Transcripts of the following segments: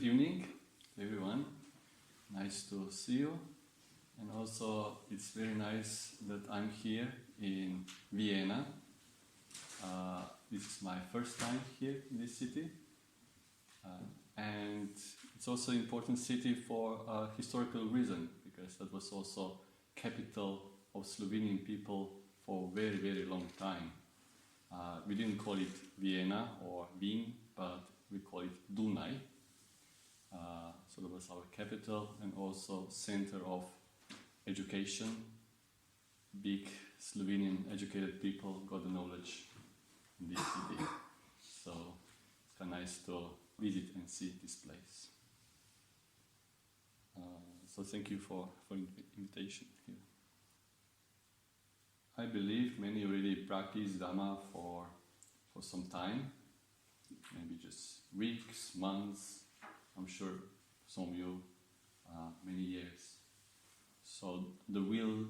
Good evening, everyone. Nice to see you. And also, it's very nice that I'm here in Vienna. This is my first time here in this city. And it's also an important city for a historical reason, because that was also capital of Slovenian people for a very, very long time. We didn't call it Vienna or Wien, but we call it Dunaj. So that was our capital and also center of education. Big Slovenian educated people got the knowledge in this city. So it's kind of nice to visit and see this place. So thank you for invitation here. I believe many already practice Dhamma for some time, maybe just weeks, months. I'm sure some of you many years. So the wheel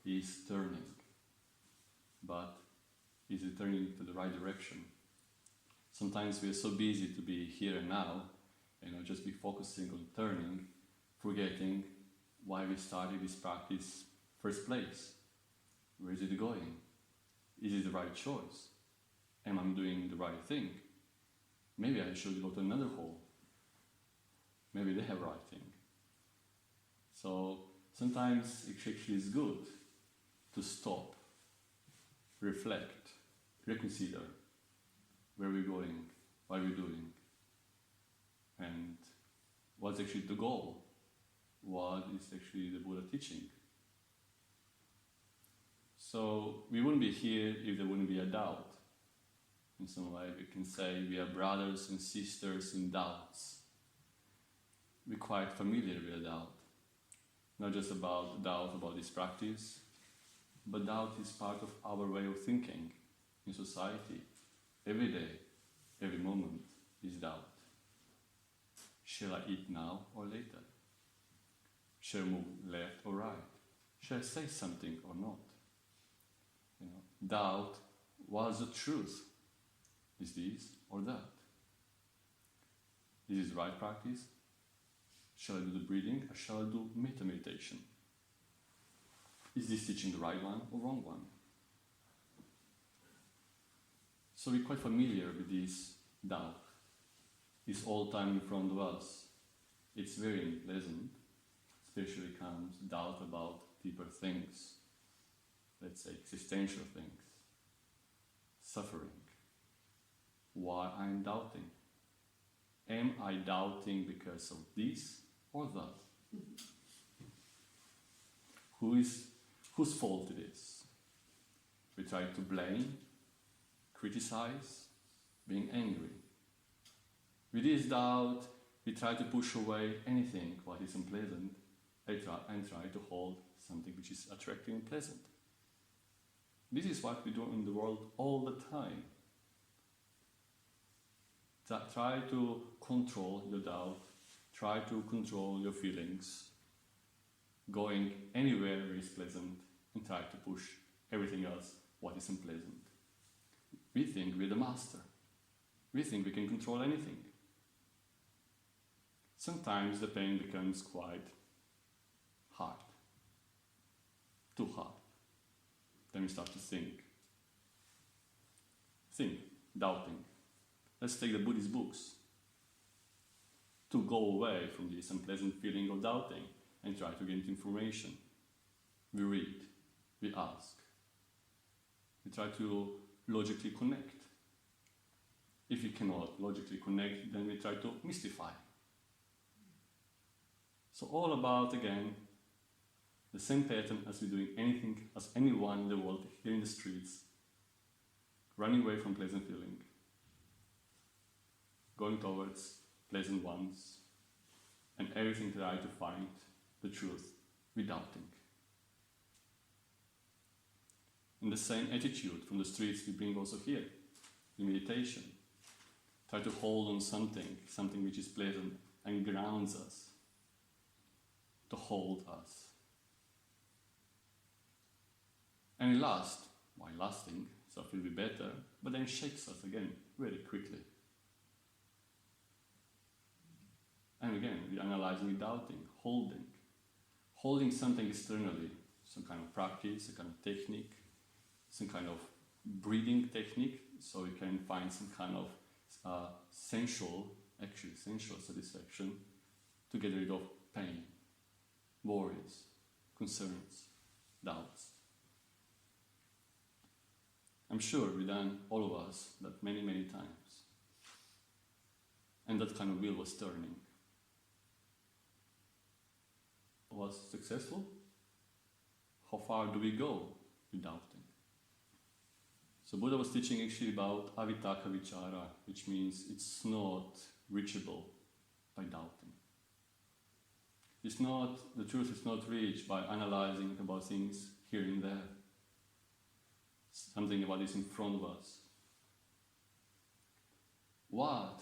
is turning, but is it turning to the right direction? Sometimes we are so busy to be here and now, just be focusing on turning, forgetting why we started this practice first place. Where is it going? Is it the right choice? Am I doing the right thing? Maybe I should go to another hole. Maybe they have right thing. So sometimes it actually is good to stop, reflect, reconsider where we're going, what we're doing, and what's actually the goal, what is actually the Buddha teaching. So we wouldn't be here if there wouldn't be a doubt. In some way we can say we are brothers and sisters in doubts. We're quite familiar with doubt. Not just about doubt about this practice, but doubt is part of our way of thinking in society. Every day, every moment is doubt. Shall I eat now or later? Shall I move left or right? Shall I say something or not? Doubt, what's the truth? Is this or that? Is this right practice? Shall I do the breathing or shall I do metta meditation? Is this teaching the right one or wrong one? So we're quite familiar with this doubt. It's all time in front of us. It's very unpleasant, especially comes doubt about deeper things. Let's say existential things, suffering. Why I'm doubting? Am I doubting because of this or that? Whose fault it is? We try to blame, criticize, being angry. With this doubt, we try to push away anything what is unpleasant and try to hold something which is attractive and pleasant. This is what we do in the world all the time. Try to control your doubt, try to control your feelings, going anywhere where it's pleasant and try to push everything else what is unpleasant. We think we're the master. We think we can control anything. Sometimes the pain becomes quite hard, too hard. Then we start to think, doubting. Let's take the Buddhist books. To go away from this unpleasant feeling of doubting and try to get information. We read, we ask. We try to logically connect. If we cannot logically connect, then we try to mystify. So all about, again, the same pattern as we're doing anything, as anyone in the world here in the streets, running away from pleasant feeling, going towards pleasant ones, and everything to try to find the truth with doubting. And the same attitude from the streets we bring also here, in meditation. Try to hold on something which is pleasant and grounds us, to hold us. And it lasts, while lasting, so it will be better, but then shakes us again very quickly. we're analyzing, we're doubting, holding something externally, some kind of practice, a kind of technique, some kind of breathing technique, so you can find some kind of sensual satisfaction to get rid of pain, worries, concerns, doubts. I'm sure we've done, all of us, that many, many times. And that kind of wheel was turning. Was successful? How far do we go with doubting? So Buddha was teaching actually about avitaka vichara, which means it's not reachable by doubting. It's not, the truth is not reached by analyzing about things here and there. Something about is in front of us. What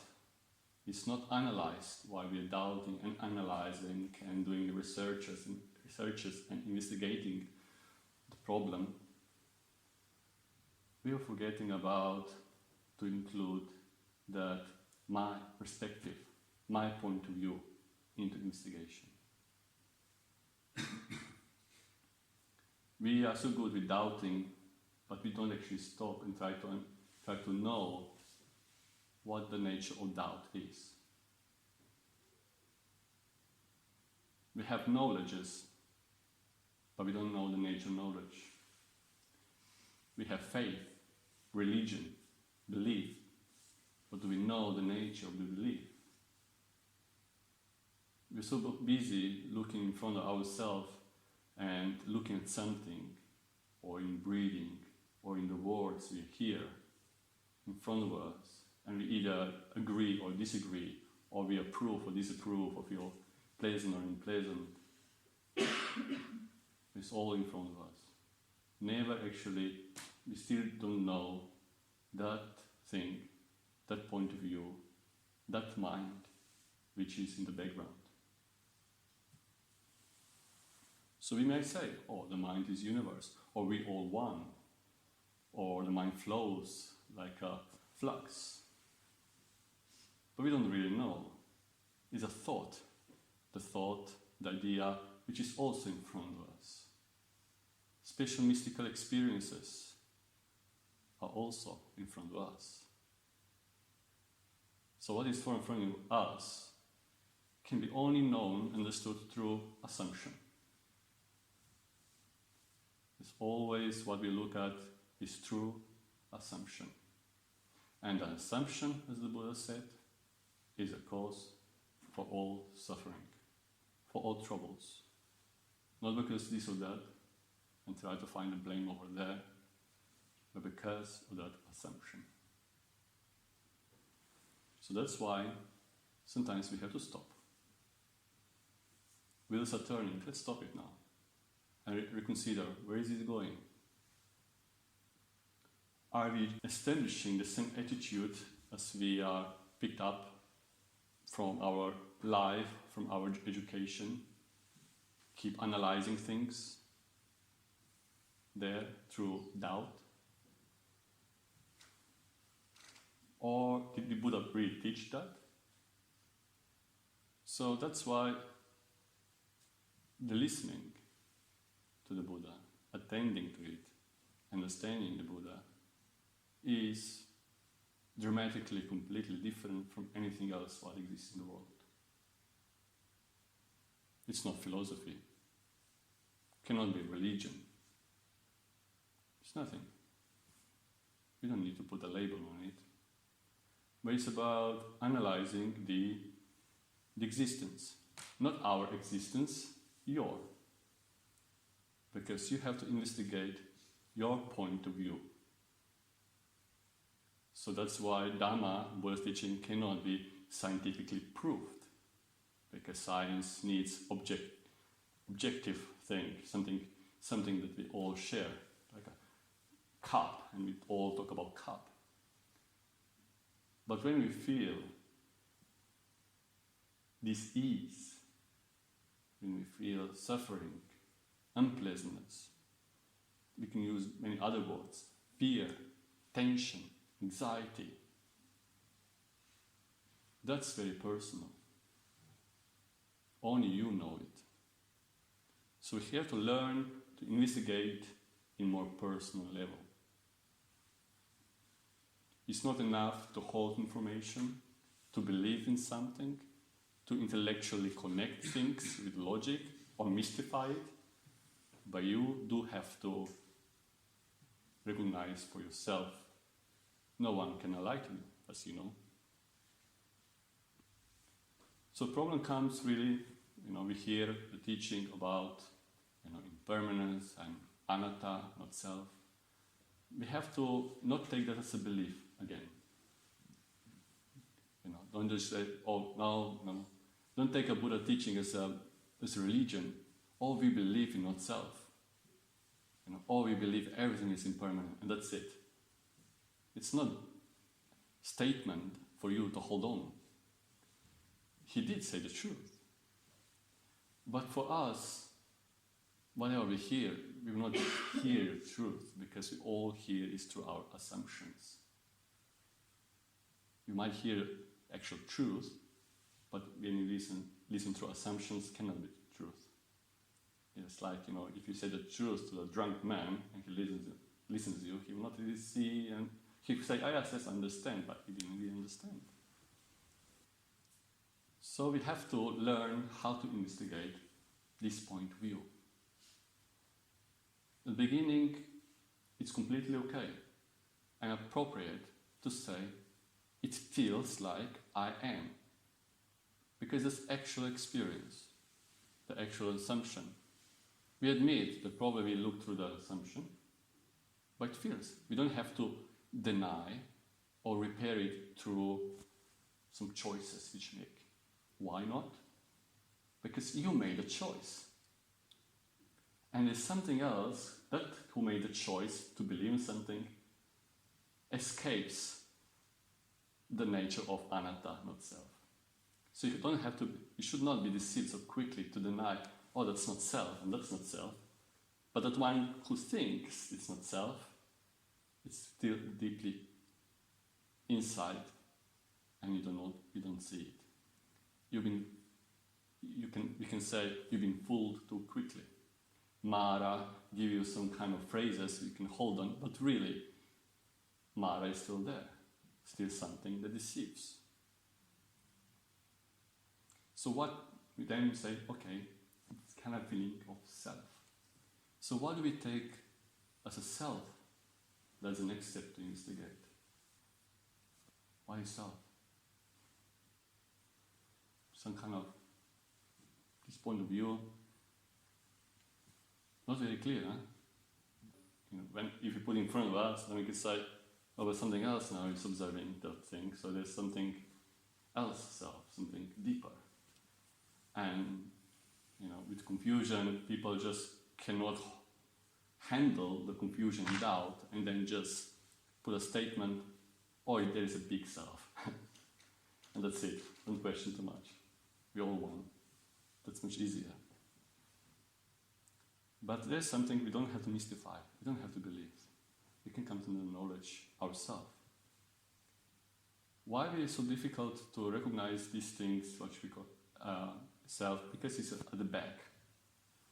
is not analyzed while we are doubting and analyzing and doing researches and investigating the problem, we are forgetting about to include that my perspective, my point of view into investigation. We are so good with doubting, but we don't actually stop and try to know what the nature of doubt is. We have knowledges, but we don't know the nature of knowledge. We have faith, religion, belief, but do we know the nature of the belief? We're so busy looking in front of ourselves and looking at something, or in breathing, or in the words we hear in front of us, and we either agree or disagree, or we approve or disapprove, or feel pleasant or unpleasant. It's all in front of us. Never actually, we still don't know that thing, that point of view, that mind, which is in the background. So we may say, oh, the mind is universe, or we all one, or the mind flows like a flux. But we don't really know. It's a thought. The thought, the idea, which is also in front of us. Special mystical experiences are also in front of us. So what is in front of us can be only known, understood through assumption. It's always what we look at is true assumption. And an assumption, as the Buddha said, is a cause for all suffering, for all troubles. Not because this or that, and try to find the blame over there, but because of that assumption. So that's why sometimes we have to stop. Wheels are turning, let's stop it now. And reconsider, where is it going? Are we establishing the same attitude as we are picked up from our life, from our education? Keep analyzing things there through doubt? Or did the Buddha really teach that? So that's why the listening to the Buddha, attending to it, understanding the Buddha, is dramatically, completely different from anything else what exists in the world. It's not philosophy. It cannot be religion. It's nothing. We don't need to put a label on it. But it's about analyzing the existence. Not our existence, your. Because you have to investigate your point of view. So that's why Dhamma, Buddha's teaching, cannot be scientifically proved. Because science needs objective thing, something that we all share, like a cup, and we all talk about cup. But when we feel dis-ease, when we feel suffering, unpleasantness, we can use many other words, fear, tension, anxiety. That's very personal. only you know it. So we have to learn to investigate in more personal level. It's not enough to hold information, to believe in something, to intellectually connect things with logic or mystify it, but you do have to recognize for yourself. No one can enlighten you, as you know. So the problem comes really, we hear the teaching about, impermanence and anatta, not self. We have to not take that as a belief again. Don't just say, no. Don't take a Buddha teaching as a religion. All we believe in not self. All we believe everything is impermanent, and that's it. It's not a statement for you to hold on. He did say the truth. But for us, whatever we hear, we will not hear truth, because we all hear is through our assumptions. You might hear actual truth, but when you listen through assumptions, cannot be truth. It's like, if you say the truth to a drunk man and he listens to you, he will not really see, and he will say, yes, I understand, but he didn't really understand. So we have to learn how to investigate this point of view. At the beginning, it's completely okay and appropriate to say, it feels like I am. Because it's actual experience, the actual assumption. We admit that probably we look through the assumption, but it feels. We don't have to deny or repair it through some choices which we make. Why not? Because you made a choice. And there's something else that who made the choice to believe in something escapes the nature of anatta, not self. So you should not be deceived so quickly to deny, that's not self, and that's not self. But that one who thinks it's not self, it's still deeply inside, and you don't see it. We can say you've been fooled too quickly. Mara give you some kind of phrases you can hold on, but really, Mara is still there, still something that deceives. So what we then say, okay, it's kind of feeling of self. So what do we take as a self? That's the next step to investigate. What is self? Some kind of, this point of view, not very clear, huh? If you put in front of us, then we could say, but something else now is observing that thing, so there's something else self, something deeper. And, with confusion, people just cannot handle the confusion and doubt, and then just put a statement, there is a big self. And that's it. Don't question too much. We all one. That's much easier. But there's something we don't have to mystify. We don't have to believe. We can come to the knowledge ourselves. Why is it so difficult to recognize these things, what we call self? Because it's at the back.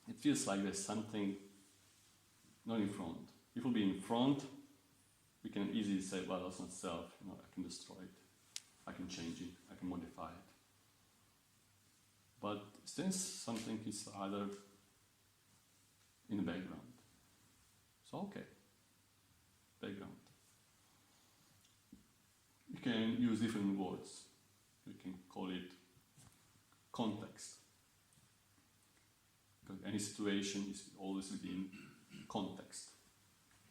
It feels like there's something not in front. If we'll be in front, we can easily say, that's not self. I can destroy it. I can change it. I can modify it. But since something is either in the background, so okay, background. We can use different words. We can call it context. Because any situation is always within context.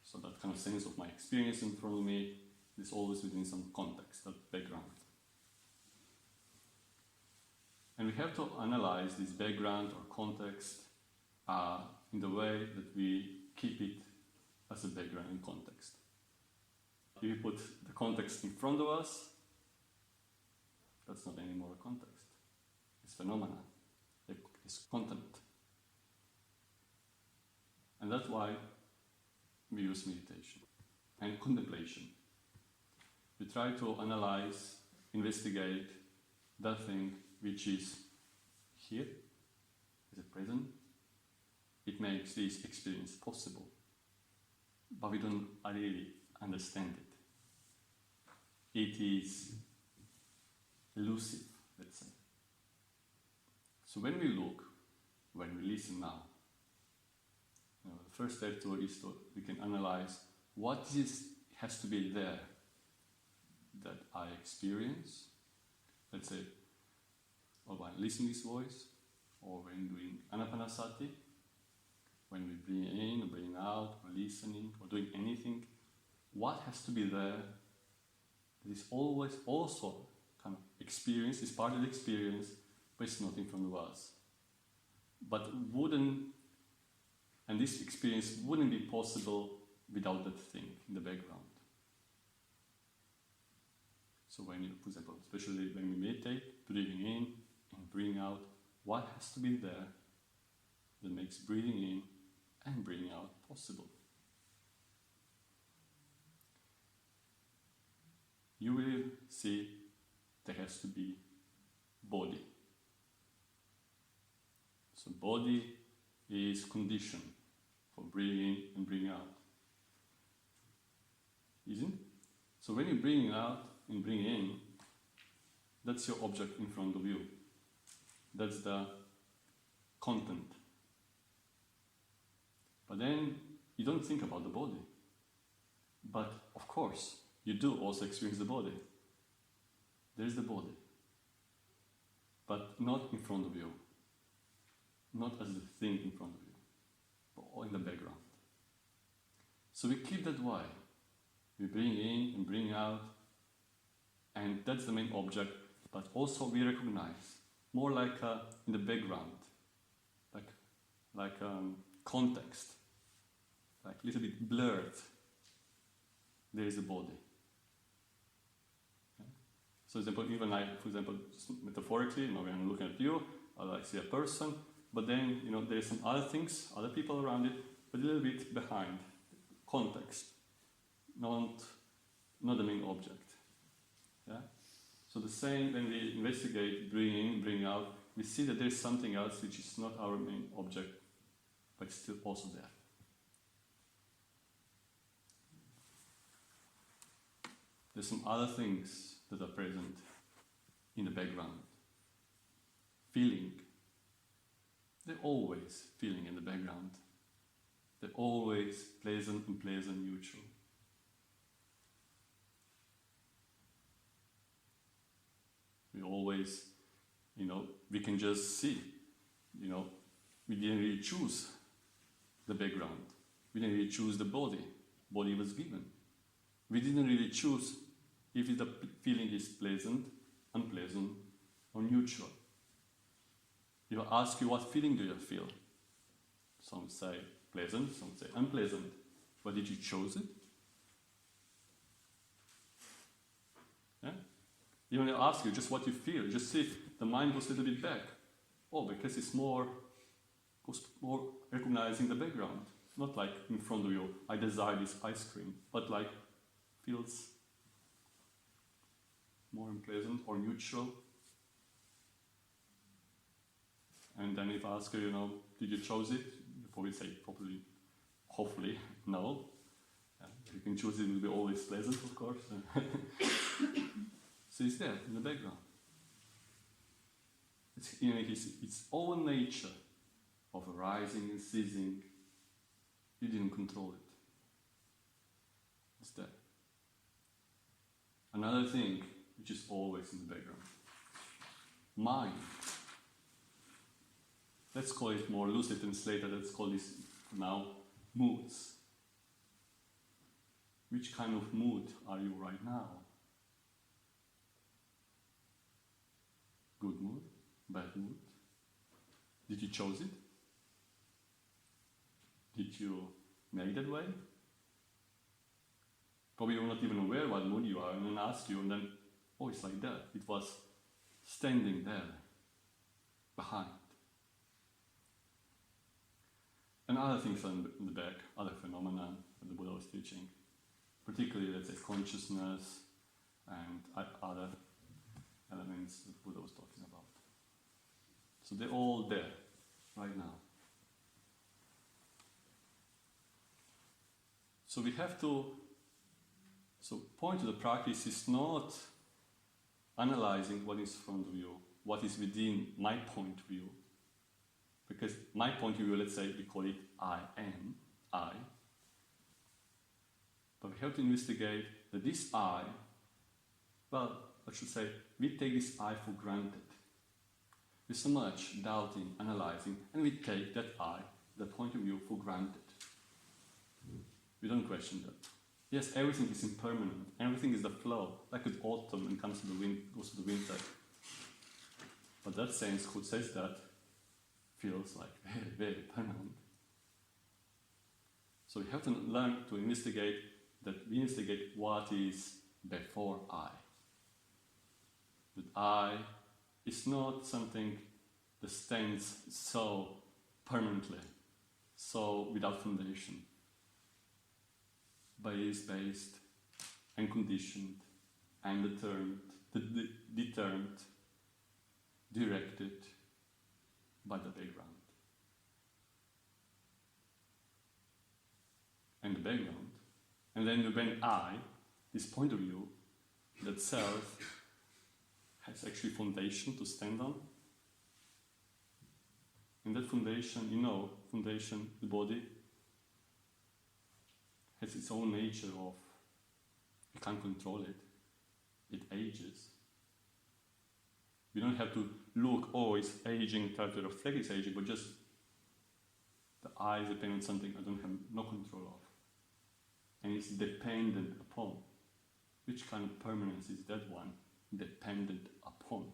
So that kind of sense of my experience in front of me is always within some context, that background. And we have to analyze this background or context in the way that we keep it as a background and context. If you put the context in front of us, that's not anymore a context. It's phenomena. It's content. And that's why we use meditation and contemplation. We try to analyze, investigate that thing which is here, as a present, it makes this experience possible. But we don't really understand it. It is elusive, let's say. So when we look, when we listen now, the first step is to we can analyze what has to be there that I experience, let's say, or when listening to this voice, or when doing anapanasati, when we bring in, bring out, or listening, or doing anything, what has to be there that is always also kind of experience, is part of the experience, but it's not in front of us. But this experience wouldn't be possible without that thing in the background. So when you, for example, especially when we meditate, breathing in and breathing out, what has to be there that makes breathing in and breathing out possible? You will see there has to be body. So body is condition for breathing in and breathing out. Isn't it? So when you bring out and bring in, that's your object in front of you. That's the content. But then you don't think about the body. But of course, you do also experience the body. There's the body. But not in front of you. Not as the thing in front of you, but in the background. So we keep that why. We bring in and bring out, and that's the main object, but also we recognize, more like in the background, like context, like a little bit blurred, there is a body. Okay? So for example, metaphorically, when I'm looking at you, I see a person, but then, there's some other things, other people around it, but a little bit behind, context, not the main object. Yeah? So the same when we investigate, bring in, bring out, we see that there's something else which is not our main object, but still also there. There's some other things that are present in the background. Feeling. They're always feeling in the background. They're always pleasant, unpleasant, neutral. We always, we can just see, we didn't really choose the background. We didn't really choose the body. Body was given. We didn't really choose if the feeling is pleasant, unpleasant, or neutral. If I ask you, what feeling do you feel? Some say pleasant, some say unpleasant. But did you choose it? Yeah? Even if I ask you just what you feel, just see the mind goes a little bit back. Oh, because it's more recognizing the background. Not like in front of you, I desire this ice cream, but like feels more unpleasant or neutral. And then if I ask you, did you choose it? You probably say probably, hopefully, no. You can choose it, it will be always pleasant, of course. So it's there in the background. It's its own nature of arising and ceasing. You didn't control it. It's there. Another thing which is always in the background. Mind. Let's call it more loosely translated, let's call this now moods. Which kind of mood are you right now? Good mood? Bad mood? Did you choose it? Did you make that way? Probably you're not even aware what mood you are, and then ask you, and then, oh, it's like that. It was standing there, behind. And other things in the back, other phenomena that the Buddha was teaching, particularly, let's say, consciousness and other elements that Buddha was talking about. So they're all there, right now. So we have to, point to the practice is not analyzing what is in front of you, what is within my point of view. Because my point of view, let's say we call it I am, I. But we have to investigate that this I, well, I should say, we take this I for granted. With so much doubting, analyzing, and we take that I, the point of view, for granted. We don't question that. Yes, everything is impermanent, everything is the flow, like with autumn and comes to the wind, goes to the winter. But that sense who says that feels like very, very permanent. So we have to learn to investigate what is before I. That I is not something that stands so permanently, so without foundation, but is based and conditioned and determined, directed by the background. And the background, and then when I, this point of view, that self, has actually foundation to stand on. And that foundation, the body, has its own nature of, you can't control it. It ages. We don't have to look, it's aging, try to reflect it's aging, but just the eyes depend on something I don't have no control of. And it's dependent upon. Which kind of permanence is that one? Dependent upon.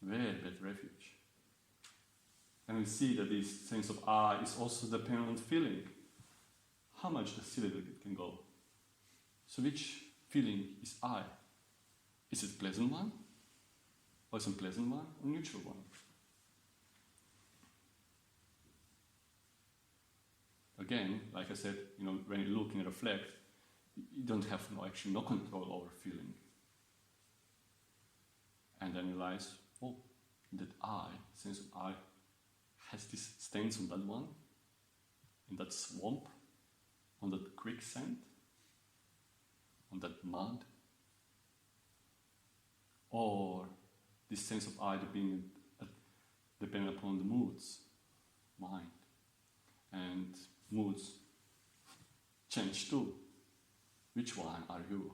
Very bad refuge. And we see that this sense of I is also dependent on feeling. How much the syllable it can go. So which feeling is I? Is it a pleasant one? Or is it a unpleasant one? Or neutral one? Again, like I said, when you look and reflect, you don't have no control over feeling. And then you realize, that I, sense of I, has this stance on that one, in that swamp, on that quicksand, on that mud, or this sense of I being dependent upon the moods, mind, and moods change too. Which one are you?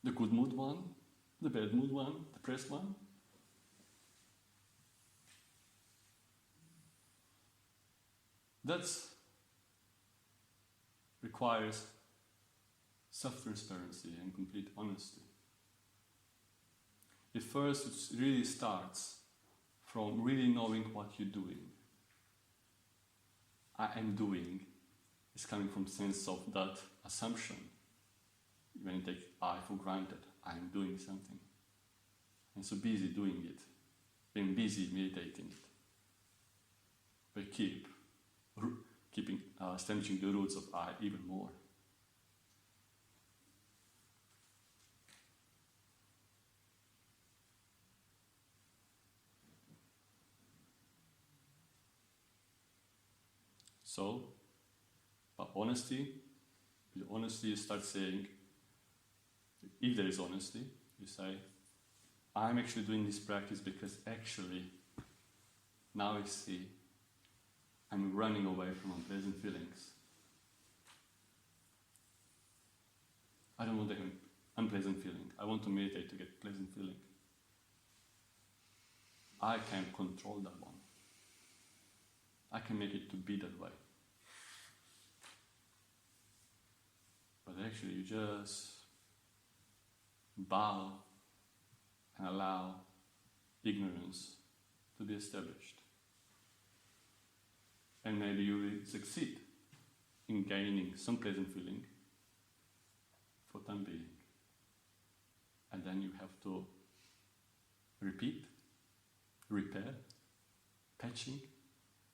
The good mood one? The bad mood one? The depressed one? That requires self-transparency and complete honesty. At first, it really starts from really knowing what you're doing. I am doing is coming from sense of that assumption. When you take I for granted, I am doing something. And so busy doing it, being busy meditating it. But keeping establishing the roots of I even more. So, but honesty, with honesty you start saying, if there is honesty, you say, I'm actually doing this practice because actually, now I see, I'm running away from unpleasant feelings. I don't want an unpleasant feeling. I want to meditate to get pleasant feeling. I can't control that one. I can make it to be that way. But actually you just bow and allow ignorance to be established. And maybe you will succeed in gaining some pleasant feeling for time being. And then you have to repeat, repair, patching.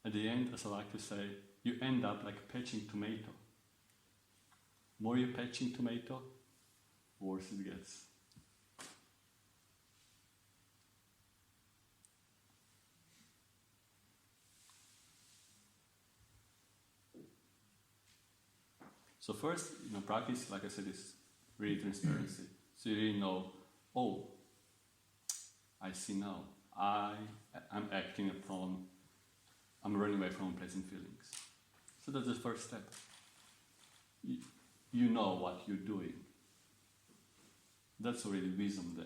At the end, as I like to say, you end up like patching tomato. More you patching tomato, worse it gets. So first, practice, like I said, is really transparency. So you really know, oh, I see now. I'm acting upon, I'm running away from unpleasant feelings. So that's the first step. You know what you're doing. That's already wisdom there.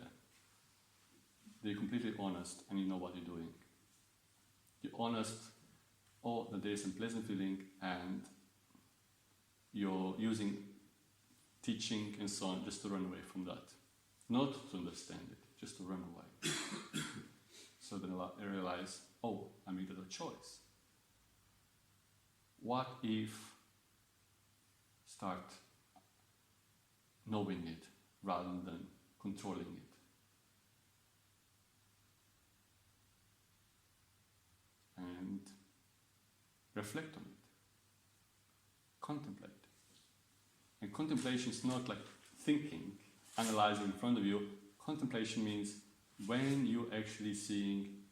That you're completely honest and you know what you're doing. You're honest, that there is unpleasant feeling, and you're using teaching and so on just to run away from that. Not to understand it, just to run away. So then I realize, I made a choice. What if start knowing it rather than controlling it? And reflect on it. Contemplate. And contemplation is not like thinking, analyzing in front of you. Contemplation means when you're actually seeing,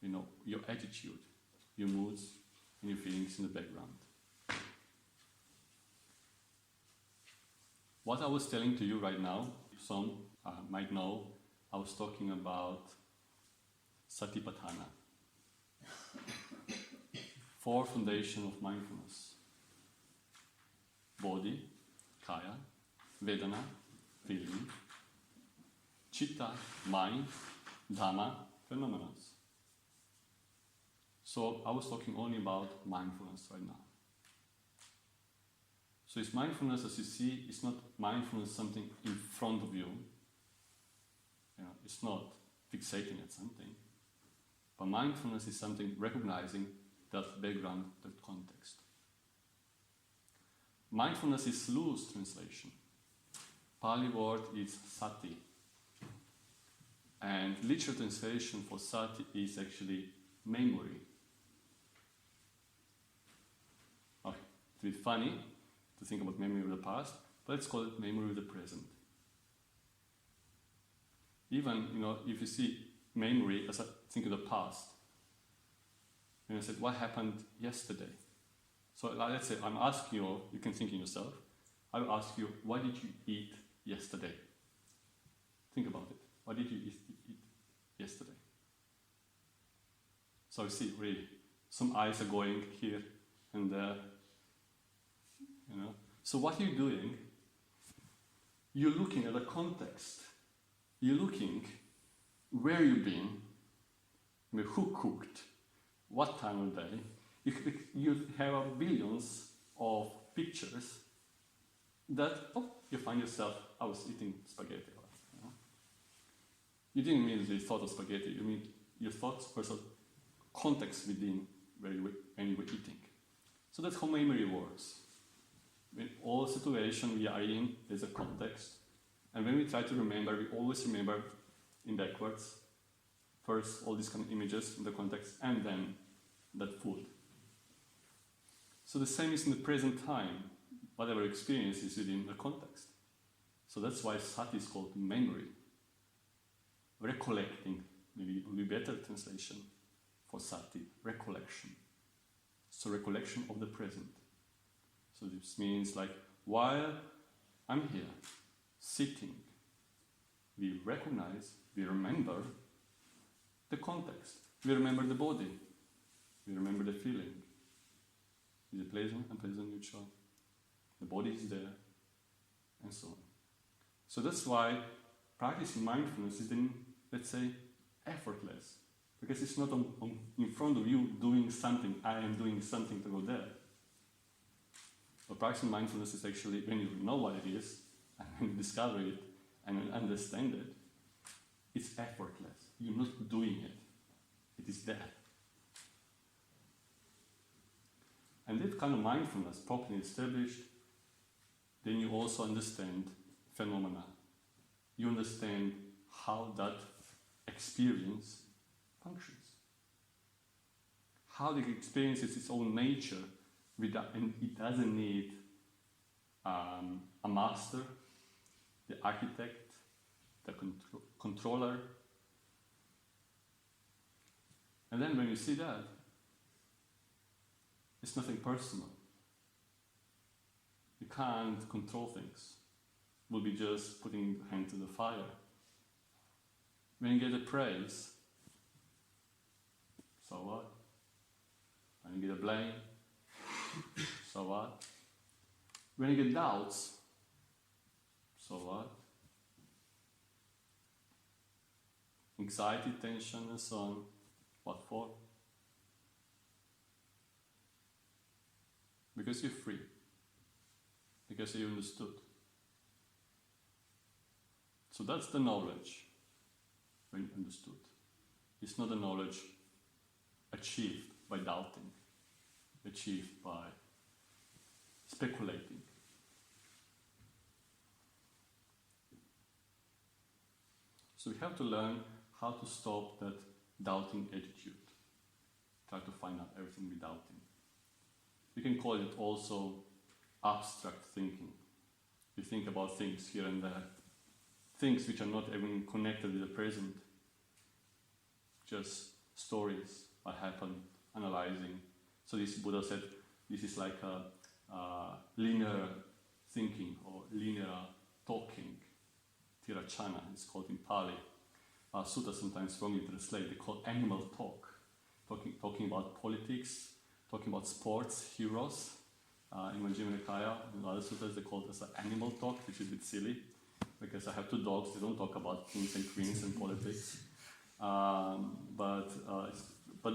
your attitude, your moods, and your feelings in the background. What I was telling to you right now, some might know, I was talking about Satipatthana. 4 foundations of mindfulness. Body, kaya, vedana, feeling, chitta, mind, dhamma, phenomena. So I was talking only about mindfulness right now. So it's mindfulness, as you see, it's not mindfulness something in front of you. It's not fixating at something. But mindfulness is something recognizing that background, that context. Mindfulness is loose translation. Pali word is sati. And literal translation for sati is actually memory. Okay, it's a bit funny to think about memory of the past, but let's call it memory of the present. Even, if you see memory as I think of the past, and I said, what happened yesterday? So let's say I'm asking you, you can think in yourself, I will ask you, what did you eat yesterday? Think about it. What did you eat yesterday? So you see, really, some eyes are going here and there. So what you're doing, you're looking at the context. You're looking where you've been, who cooked, what time of day. You have billions of pictures that, you find yourself, I was eating spaghetti. You didn't immediately thought of spaghetti, your thoughts were sort of context within when you were eating. So that's how memory works. In all situations we are in, there's a context. And when we try to remember, we always remember in backwards. First, all these kind of images in the context, and then that food. So the same is in the present time. Whatever experience is within the context. So that's why sati is called memory. Recollecting, maybe it would be better translation for sati, recollection. So recollection of the present. So this means like, while I'm here, sitting, we recognize, we remember the context. We remember the body. We remember the feeling. Is it pleasant, unpleasant, neutral? The body is there, and so on. So that's why practicing mindfulness is then, let's say, effortless. Because it's not in front of you doing something, I am doing something to go there. But practicing mindfulness is actually when you know what it is, and when you discover it, and understand it, it's effortless. You're not doing it. It is there. And that kind of mindfulness, properly established, then you also understand phenomena. You understand how that experience functions. How the experience is its own nature, and it doesn't need a master, the architect, the controller. And then when you see that, it's nothing personal. You can't control things. Will be just putting the hand to the fire. When you get a praise, so what? When you get a blame, so what? When you get doubts, so what? Anxiety, tension, and so on. What for? Because you're free. Because you understood. So that's the knowledge when you understood. It's not a knowledge achieved by doubting, achieved by speculating. So we have to learn how to stop that doubting attitude. Try to find out everything we're doubting. We can call it also abstract thinking. We think about things here and there, things which are not even connected with the present, just stories that happen, analyzing. So this Buddha said this is like a linear thinking or linear talking. Tirachana, it's called in Pali. Sutta sometimes wrongly translated, they call animal talk. Talking about politics, talking about sports, heroes. In Majjhima Nikaya, in other suttas, they call it as an animal talk, which is a bit silly, because I have two dogs, they don't talk about kings and queens and politics. But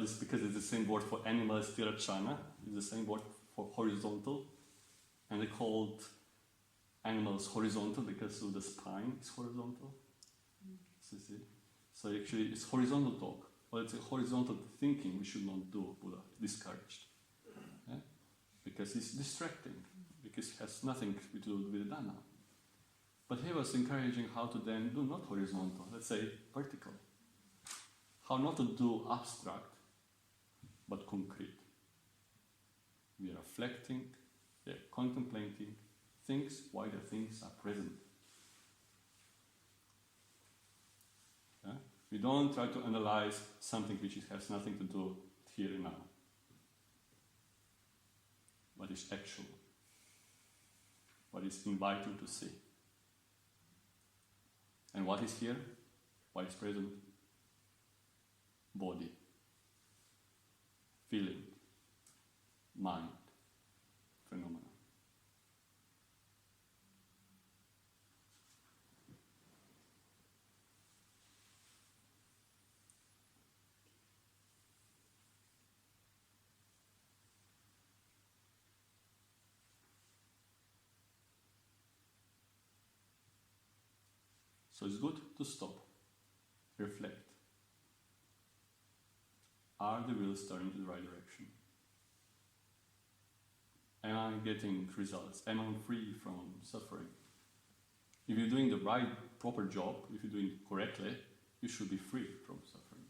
it's because it's the same word for animal as Tirachana, it's the same word for horizontal, and they called animals horizontal because of the spine is horizontal. So actually it's horizontal talk, but it's a horizontal thinking we should not do, Buddha discouraged. Yeah? Because it's distracting, because it has nothing to do with the Dhamma. But he was encouraging how to then do not horizontal, let's say vertical. How not to do abstract, but concrete. We are reflecting, we are contemplating things while the things are present. Yeah? We don't try to analyze something which has nothing to do here and now. What is actual. What is inviting to see. And what is here? What is present? Body. Feeling. Mind. Phenomena. So it's good to stop, reflect. Are the wheels turning in the right direction? Am I getting results? Am I free from suffering? If you're doing the right, proper job, if you're doing it correctly, you should be free from suffering.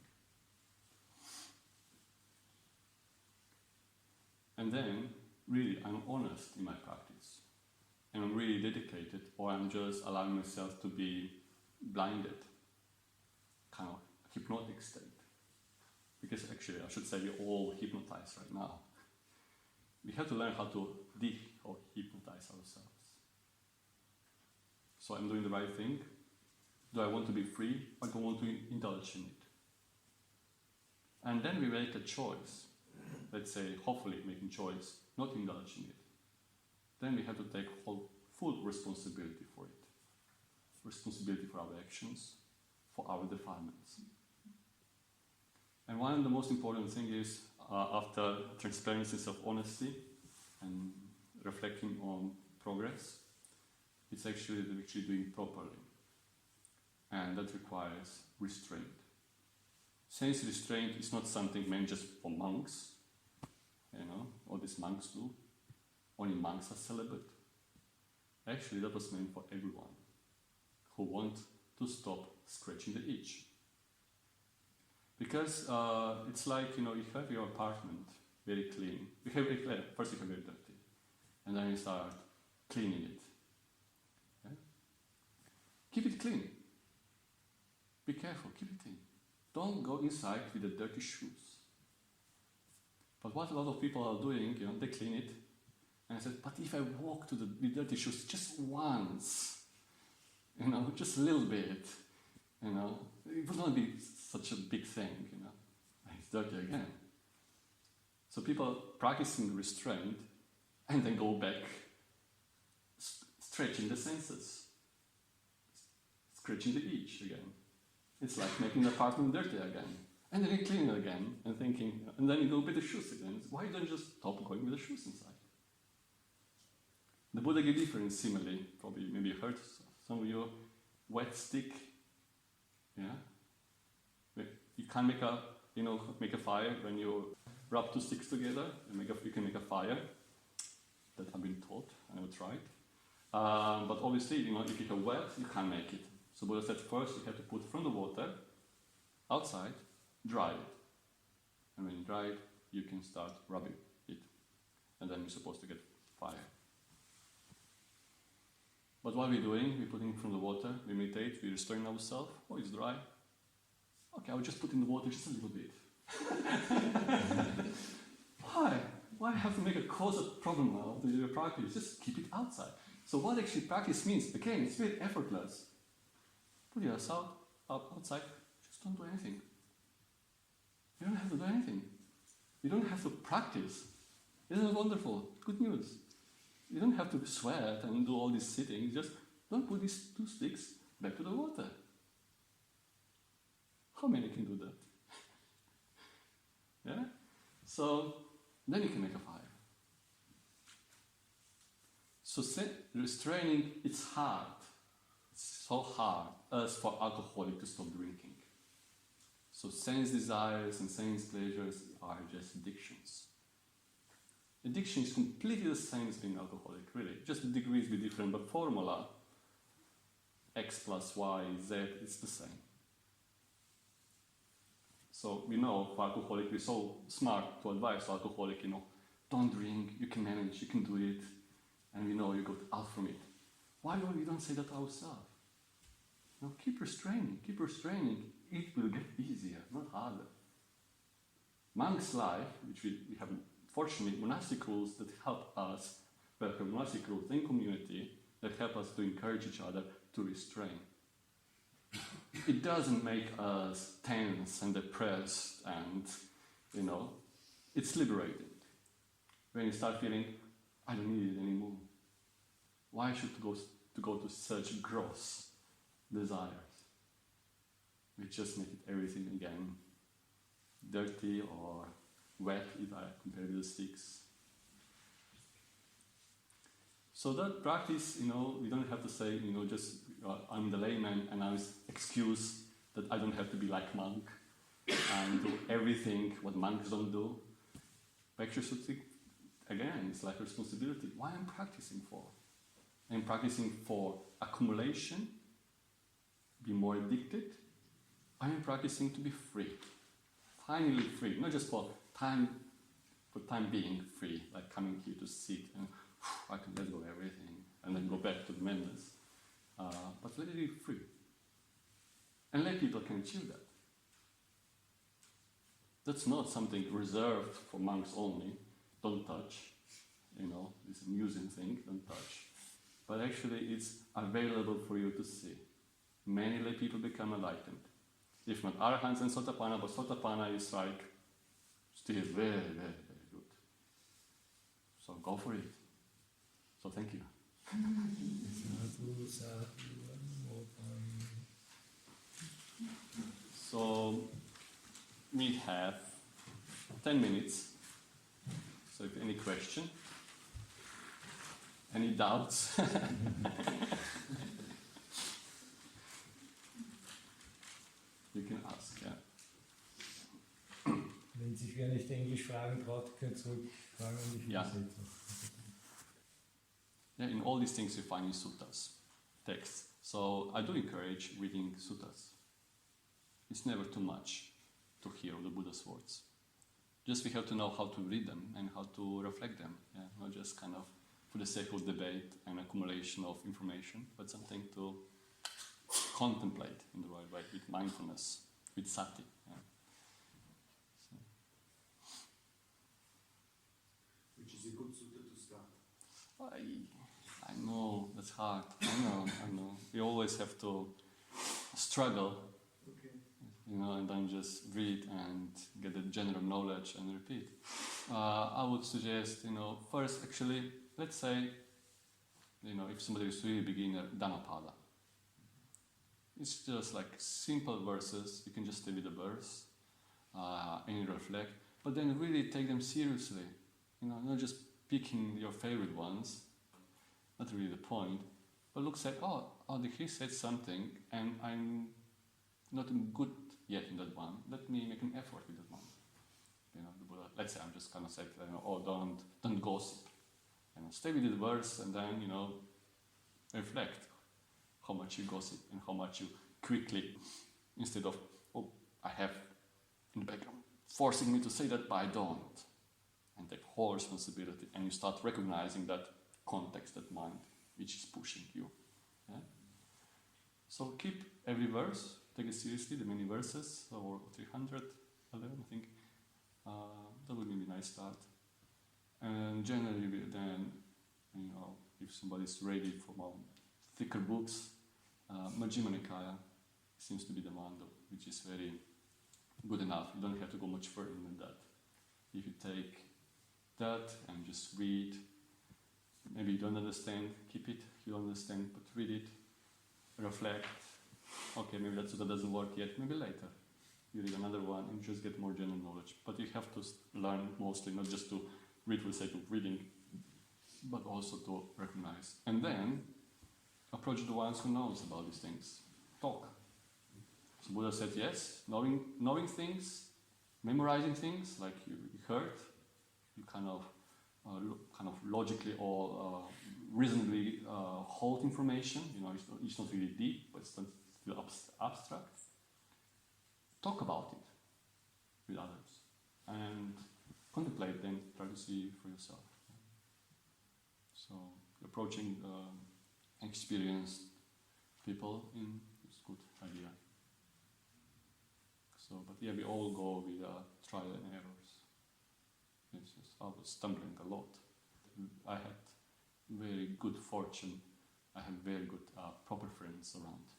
And then, really, I'm honest in my practice. And I'm really dedicated, or I'm just allowing myself to be blinded, kind of hypnotic state. Because actually, I should say we're all hypnotized right now. We have to learn how to or hypnotize ourselves. So I'm doing the right thing. Do I want to be free, or do I want to indulge in it? And then we make a choice. Let's say, hopefully making choice, not indulging it. Then we have to take full responsibility for it. Responsibility for our actions, for our defilements. And one of the most important things is, after transparency and self-honesty and reflecting on progress, it's actually doing properly. And that requires restraint. Since restraint is not something meant just for monks, all these monks do, only monks are celibate. Actually, that was meant for everyone who want to stop scratching the itch. Because it's like, you have your apartment very clean. First you have very dirty. And then you start cleaning it. Okay? Keep it clean. Be careful, keep it clean. Don't go inside with the dirty shoes. But what a lot of people are doing, they clean it, And I said, but if I walk with dirty shoes just once, just a little bit, it would not be such a big thing, It's dirty again. So people practicing restraint and then go back, stretching the senses, scratching the itch again. It's like making the apartment dirty again. And then you clean it again and thinking, and then you go with the shoes again. Why don't you just stop going with the shoes inside? The Buddha gave different simile, probably maybe you heard some of you, wet stick, You can make a fire when you rub two sticks together, and you can make a fire. That I've been taught, I never tried. But obviously, if you have wet, you can't make it. So Buddha said first you have to put from the water outside, dry it. And when you dry it, you can start rubbing it. And then you're supposed to get fire. But what are we doing? We're putting from the water, we meditate, we're restoring ourselves. Oh, it's dry. Okay, I'll just put in the water just a little bit. Why? Why have to make a cause of problem out of your practice? Just keep it outside. So what actually practice means, again, it's very effortless. Put yourself outside, just don't do anything. You don't have to do anything. You don't have to practice. Isn't it wonderful? Good news. You don't have to sweat and do all these sitting. Just don't put these two sticks back to the water. How many can do that? Yeah? So then you can make a fire. So restraining, it's hard. It's so hard as for alcoholic to stop drinking. So sense desires and sense pleasures are just addictions. Addiction is completely the same as being alcoholic, really. Just the degrees be different, but formula, X plus Y, Z, it's the same. So we know for alcoholic, we're so smart to advise alcoholic, don't drink, you can manage, you can do it, and we know you got out from it. Why don't we say that ourselves? Keep restraining, it will get easier, not harder. Monk's life, which we have fortunately monastic rules that help us, monastic rules in community that help us to encourage each other to restrain. It doesn't make us tense and depressed and, it's liberating. When you start feeling, I don't need it anymore. Why should to go to such gross desires? We just make it everything again dirty or wet if I compare with the sticks. So that practice, we don't have to say, I'm the layman and I excuse that I don't have to be like monk and do everything what monks don't do. But actually, should think, again, it's like responsibility. Why I'm practicing for? I'm practicing for accumulation, be more addicted. I'm practicing to be free, finally free, not just for time being free, like coming here to sit and I can let go of everything and then go back to the madness. But let it be free. And let people can achieve that. That's not something reserved for monks only. Don't touch. It's an amusing thing, don't touch. But actually it's available for you to see. Many lay people become enlightened. If not Arahants and Sotapanna, but Sotapanna is like still very, very, very good. So go for it. So thank you. So we have 10 minutes. So if any question, any doubts? You can ask, yeah. Wenn sich wer nicht Englisch fragen traut, könnt ihr zurückfragen und ich übersetze. Yeah, in all these things you find in suttas, texts. So I do encourage reading suttas. It's never too much to hear the Buddha's words. Just we have to know how to read them and how to reflect them. Yeah? Not just kind of for the sake of debate and accumulation of information, but something to contemplate in the right way, with mindfulness, with sati. Yeah? So. Which is a good sutta to start. I know, that's hard. I know. We always have to struggle, and then just read and get the general knowledge and repeat. I would suggest, first actually, let's say, if somebody is really beginner, Dhammapada. It's just like simple verses, you can just stay with the verse and reflect, but then really take them seriously. Not just picking your favorite ones, not really the point, but look, say, he said something and I'm not good yet in that one, let me make an effort with that one. The Buddha, let's say I'm just gonna say, don't gossip. Stay with the verse and then, reflect how much you gossip and how much you quickly, instead of, I have in the background, forcing me to say that, but I don't. And take whole responsibility, and you start recognizing that context, that mind, which is pushing you. Yeah? So keep every verse, take it seriously, the many verses, or 311, I think. That would be a nice start. And generally then, if somebody's ready for more thicker books, Majjhima Nikaya seems to be the one which is very good enough. You don't have to go much further than that. If you take that and just read, maybe you don't understand, keep it. You don't understand, but read it, reflect. Okay, maybe that doesn't work yet, maybe later. You read another one and just get more general knowledge. But you have to learn mostly, not just to read for the sake of reading, but also to recognize. And then approach the ones who knows about these things. Talk. So Buddha said yes, knowing things, memorizing things, like you heard, you kind of logically or reasonably hold information. It's not really deep, but it's still abstract. Talk about it with others and contemplate them, try to see for yourself. So approaching experienced people is a good idea. So, but yeah, we all go with trial and errors. I was stumbling a lot. I had very good fortune. I had very good proper friends around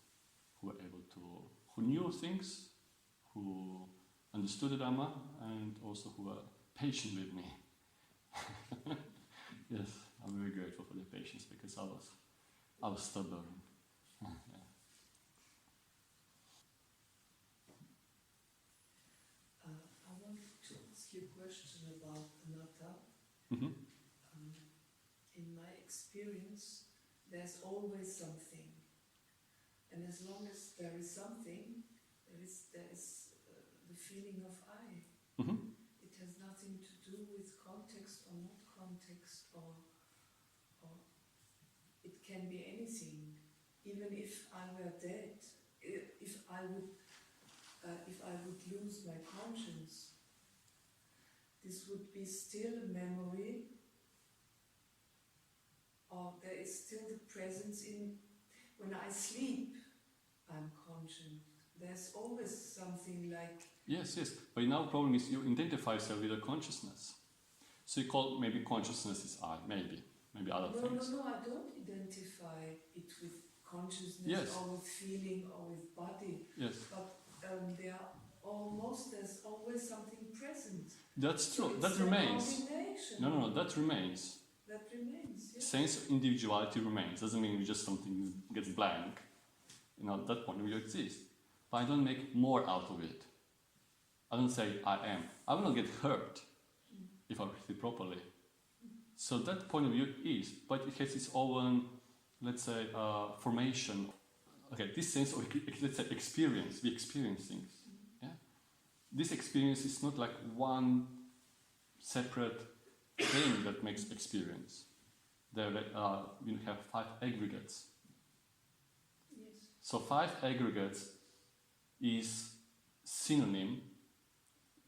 who knew things, who understood the Dhamma, and also who were patient with me. Yes, I'm very grateful for their patience because I was stubborn. Yeah. I wanted to ask you a question about anatta. Mm-hmm. In my experience, there's always something, and as long as there is something, there is the feeling of I. Mm-hmm. It has nothing to do with context or not context, or it can be anything. Even if I were dead, if I would lose my conscience, this would be still a memory, or there is still the presence in. When I sleep, I'm conscious. There's always something like. Yes. But now the problem is you identify yourself with a consciousness. So you call maybe consciousness is I, maybe other things. No, I don't identify it with consciousness, yes, or with feeling or with body. Yes. But there's always something present. That's true. So that remains. No, that remains. That remains, yes. Sense of individuality remains. Doesn't mean just something gets blank. At that point you exist. But I don't make more out of it. I don't say I am. I will not get hurt if I read it properly. So that point of view is, but it has its own, let's say, formation. Okay, this sense of, let's say, experience. We experience things. Yeah. This experience is not like one separate thing that makes experience. There we have 5 aggregates. Yes. So 5 aggregates is synonym.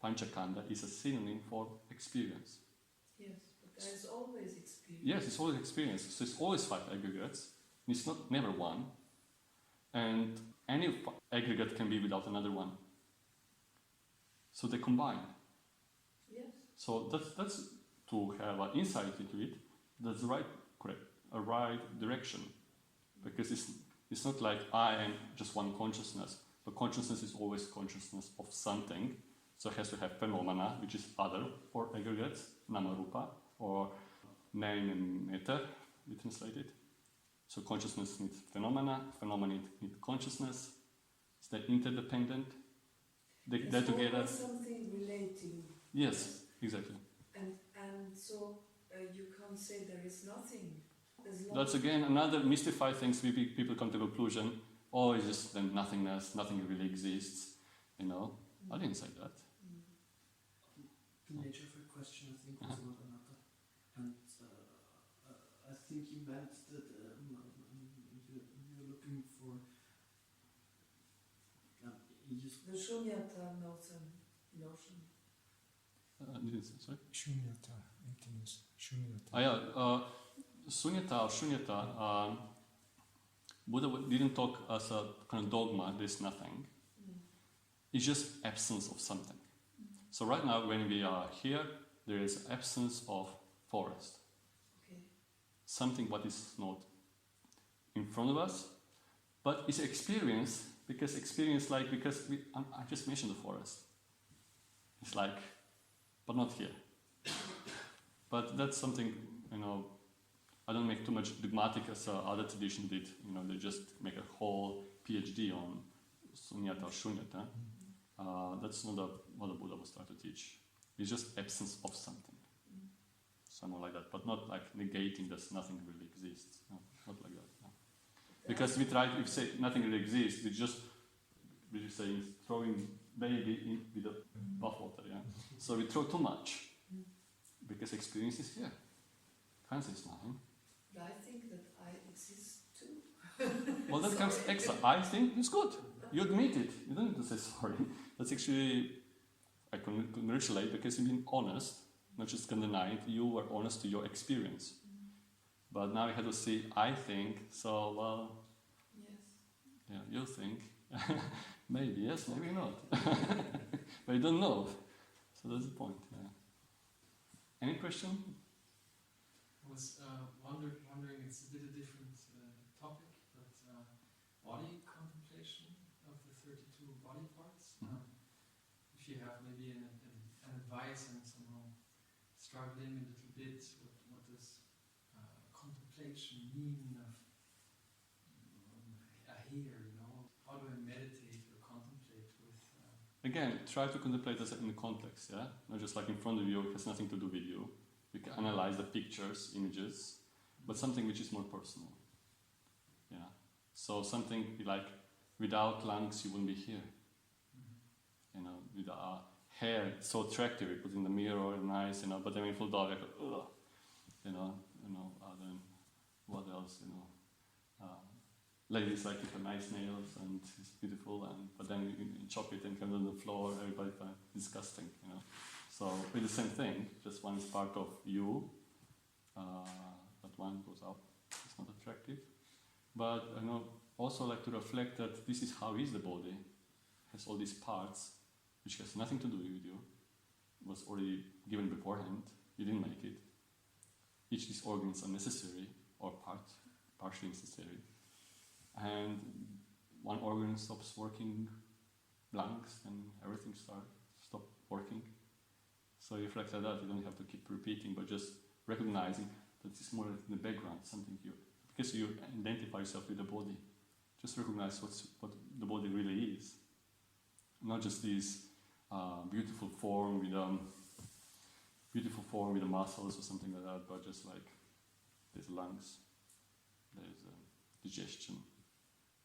Panchakanda is a synonym for experience. Yes, but there is always experience. Yes, it's always experience. So it's always 5 aggregates. It's never one. And any aggregate can be without another one. So they combine. Yes. So that's to have an insight into it. That's the right a right direction, because it's not like I am just one consciousness, but consciousness is always consciousness of something, so it has to have phenomena, which is other or aggregates, nama rupa, or name and matter, we translate it. So consciousness needs phenomena need consciousness. They're interdependent. They're together. Something relating. Yes, exactly. And so you can't say there is nothing. That's again another mystified thing. People come to the conclusion, oh, it's just then nothingness, nothing really exists. You know, I didn't say that. The nature of your question, I think, was not another. And I think you meant that you're looking for the shunyata notion. Sorry? Shunyata, emptiness, shunyata. Sunyata or shunyata, Buddha didn't talk as a kind of dogma, there's nothing. It's just absence of something. So right now when we are here, there is absence of forest. Okay. Something what is not in front of us, but it's experience, because I just mentioned the forest. It's like, but not here. But that's something, I don't make too much dogmatic as other traditions did. They just make a whole PhD on sunyata or shunyata. That's not what the Buddha was trying to teach. It's just absence of something. Something like that, but not like negating that nothing really exists. No, not like that. No. Because if we say nothing really exists, we're just saying throwing baby in with the bathwater. Yeah. So we throw too much because experience is here. Can't say it's nothing. But I think that I exist too. Well, that comes extra. I think it's good. You admit it. You don't need to say sorry. That's actually, I congratulate, because you've been honest, not just deny it. You were honest to your experience. But now you have to see, I think, so, well, yes. Yeah, you think. Maybe yes, maybe not. But you don't know. So that's the point. Yeah. Any question? I was wondering, it's a bit a different topic, but body contemplation of the 32 body parts. If you have maybe an advice, and somehow struggling a little bit, what does contemplation mean of here, how do I meditate or contemplate with... Again, try to contemplate as in the context, yeah? Not just like in front of you, it has nothing to do with you. You can analyze the pictures, images, but something which is more personal. Yeah. So something like, without lungs you wouldn't be here. With hair, it's so attractive, you put in the mirror, nice, but then when you fall down, like, ugh, then what else, ladies like with nice nails and it's beautiful, but then you chop it and come on the floor, everybody finds it disgusting, So it's the same thing, just one is part of you, that one goes up, it's not attractive. But also like to reflect that this is how is the body, it has all these parts, which has nothing to do with you, was already given beforehand, you didn't make it. Each of these organs are necessary, or partially necessary. And one organ stops working, blanks, and everything stop working. So you reflect like that, you don't have to keep repeating, but just recognizing that it's more in the background, something because you identify yourself with the body. Just recognize what the body really is. Not just this beautiful form with the muscles or something like that, but just like there's lungs, there's digestion,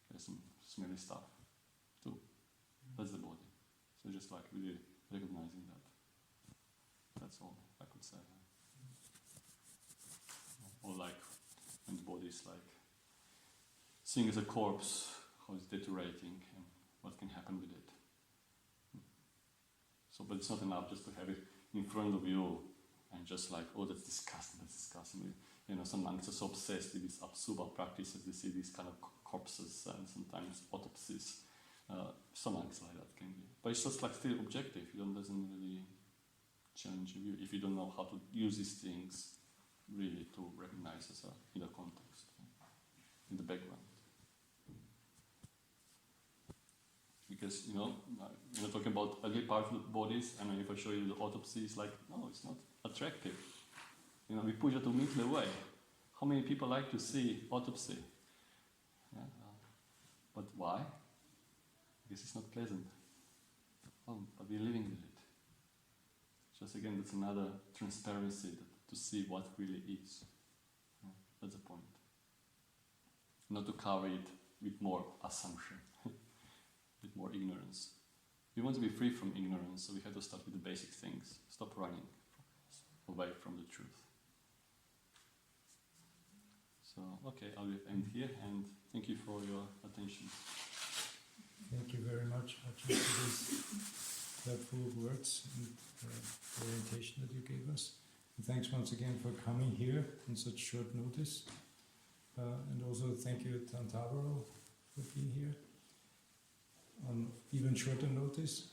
there's some smelly stuff too. That's the body. So just like really recognizing that. That's all I could say. Or like when the body is like seeing as a corpse, how it's deteriorating and what can happen with it. So, but it's not enough just to have it in front of you and just like, oh, that's disgusting. Some monks are so obsessed with these absubha practices, they see these kind of corpses and sometimes autopsies. Some monks like that can be. But it's just like still objective, doesn't really challenge you if you don't know how to use these things really to recognize as in the context, in the background. Because, we're talking about ugly parts of the bodies, and if I show you the autopsy, it's like, no, it's not attractive. We push it immediately away. How many people like to see autopsy? Yeah, but why? Because it's not pleasant. But we're living with it. Just again, that's another transparency to see what really is. Yeah, that's the point. Not to cover it with more assumption, with more ignorance. We want to be free from ignorance, so we have to start with the basic things. Stop running away from the truth. So, okay, I'll end here, and thank you for your attention. Thank you very much, Ajahn, for these helpful words and orientation that you gave us. And thanks once again for coming here on such short notice. And also thank you, Tantavaro, for being here on even shorter notice.